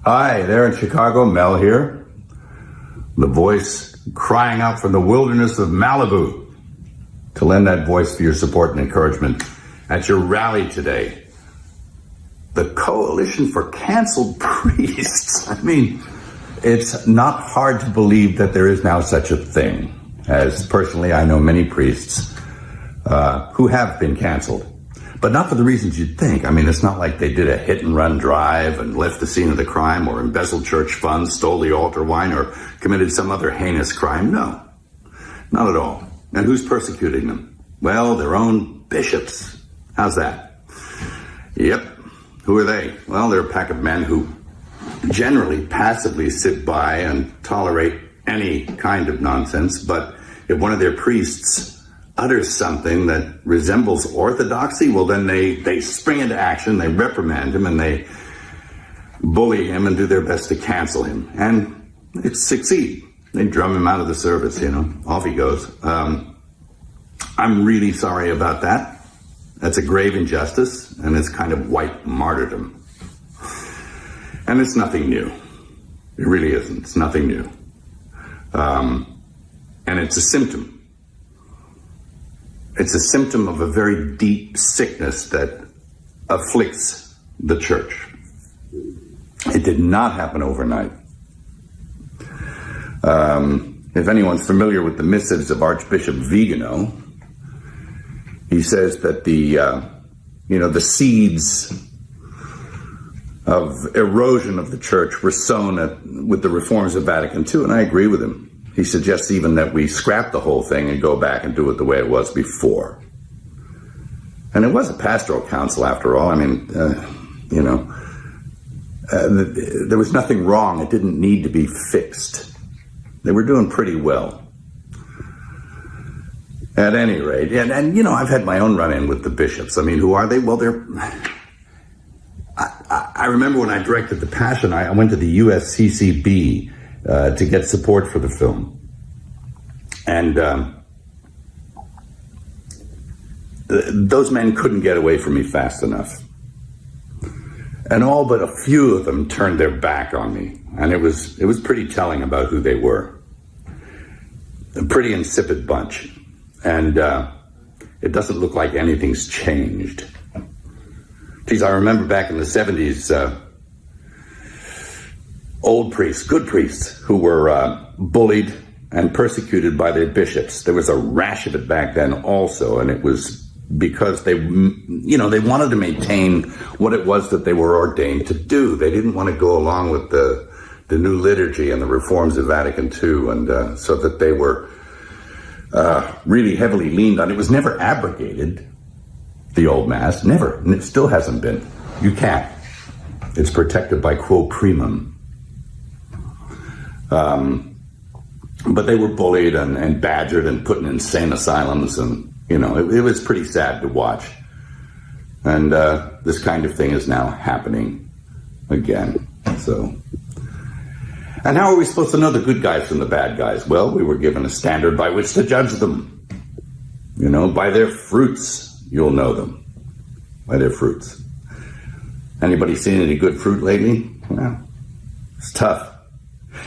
Hi, there in Chicago, Mel here. The voice crying out from the wilderness of Malibu to lend that voice for your support and encouragement at your rally today. The Coalition for Canceled Priests. I mean, it's not hard to believe that there is now such a thing, as personally I know many priests who have been canceled. But not for the reasons you'd think. I mean, it's not like they did a hit-and-run drive and left the scene of the crime or embezzled church funds, stole the altar wine, or committed some other heinous crime. No, not at all. And who's persecuting them? Well, their own bishops. How's that? Yep. Who are they? Well, they're a pack of men who generally passively sit by and tolerate any kind of nonsense, but if one of their priests utters something that resembles orthodoxy, well, then they spring into action, they reprimand him, and they bully him and do their best to cancel him. And it succeed. They drum him out of the service, off he goes. I'm really sorry about that. That's a grave injustice, and it's kind of white martyrdom. And it's nothing new. It really isn't. It's nothing new. And it's a symptom. It's a symptom of a very deep sickness that afflicts the church. It did not happen overnight. If anyone's familiar with the missives of Archbishop Vigano, he says that the seeds of erosion of the church were sown with the reforms of Vatikan II, and I agree with him. He suggests even that we scrap the whole thing and go back and do it the way it was before. And it was a pastoral council after all. I mean, there was nothing wrong. It didn't need to be fixed. They were doing pretty well. At any rate, and I've had my own run-in with the bishops. I mean, who are they? Well, I remember when I directed The Passion, I went to the USCCB to get support for the film. And those men couldn't get away from me fast enough. And all but a few of them turned their back on me. And it was pretty telling about who they were. A pretty insipid bunch. And it doesn't look like anything's changed. Geez, I remember back in the 70s, old priests, good priests, who were bullied and persecuted by their bishops. There was a rash of it back then also, and it was because they wanted to maintain what it was that they were ordained to do. They didn't want to go along with the new liturgy and the reforms of Vatican II, and so that they were really heavily leaned on. It was never abrogated, the old Mass, never, and it still hasn't been. You can't. It's protected by quo primum. But they were bullied and badgered and put in insane asylums, and it was pretty sad to watch. And this kind of thing is now happening again. So, and how are we supposed to know the good guys from the bad guys? Well, we were given a standard by which to judge them. By their fruits, you'll know them. By their fruits. Anybody seen any good fruit lately? Well, it's tough.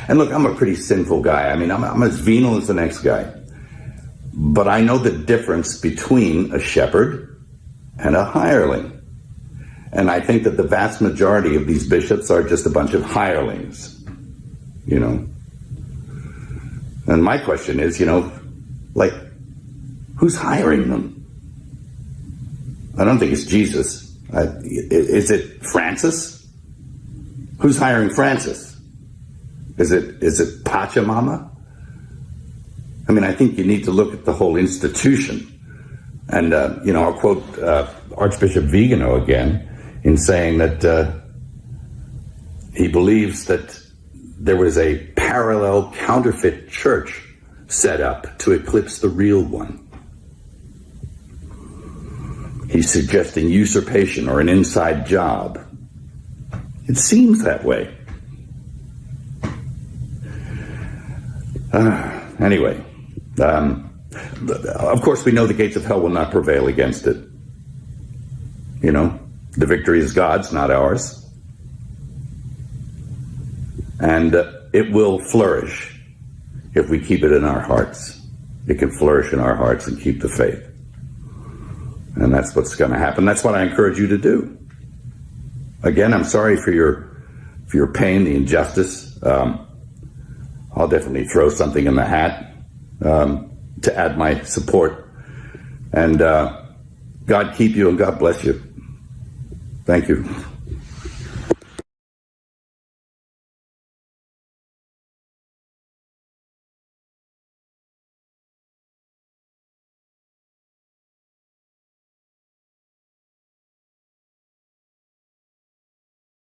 And look, I'm a pretty sinful guy. I mean, I'm as venal as the next guy. But I know the difference between a shepherd and a hireling. And I think that the vast majority of these bishops are just a bunch of hirelings. And my question is, who's hiring them? I don't think it's Jesus. Is it Francis? Who's hiring Francis? Is it Pachamama? I mean, I think you need to look at the whole institution. And, I'll quote Archbishop Vigano again in saying that he believes that there was a parallel counterfeit church set up to eclipse the real one. He's suggesting usurpation or an inside job. It seems that way. Anyway, of course we know the gates of hell will not prevail against it. The victory is God's, not ours. And it will flourish if we keep it in our hearts. It can flourish in our hearts and keep the faith. And that's what's going to happen. That's what I encourage you to do. Again, I'm sorry for your pain, the injustice. I'll definitely throw something in the hat to add my support. And God keep you and God bless you. Thank you.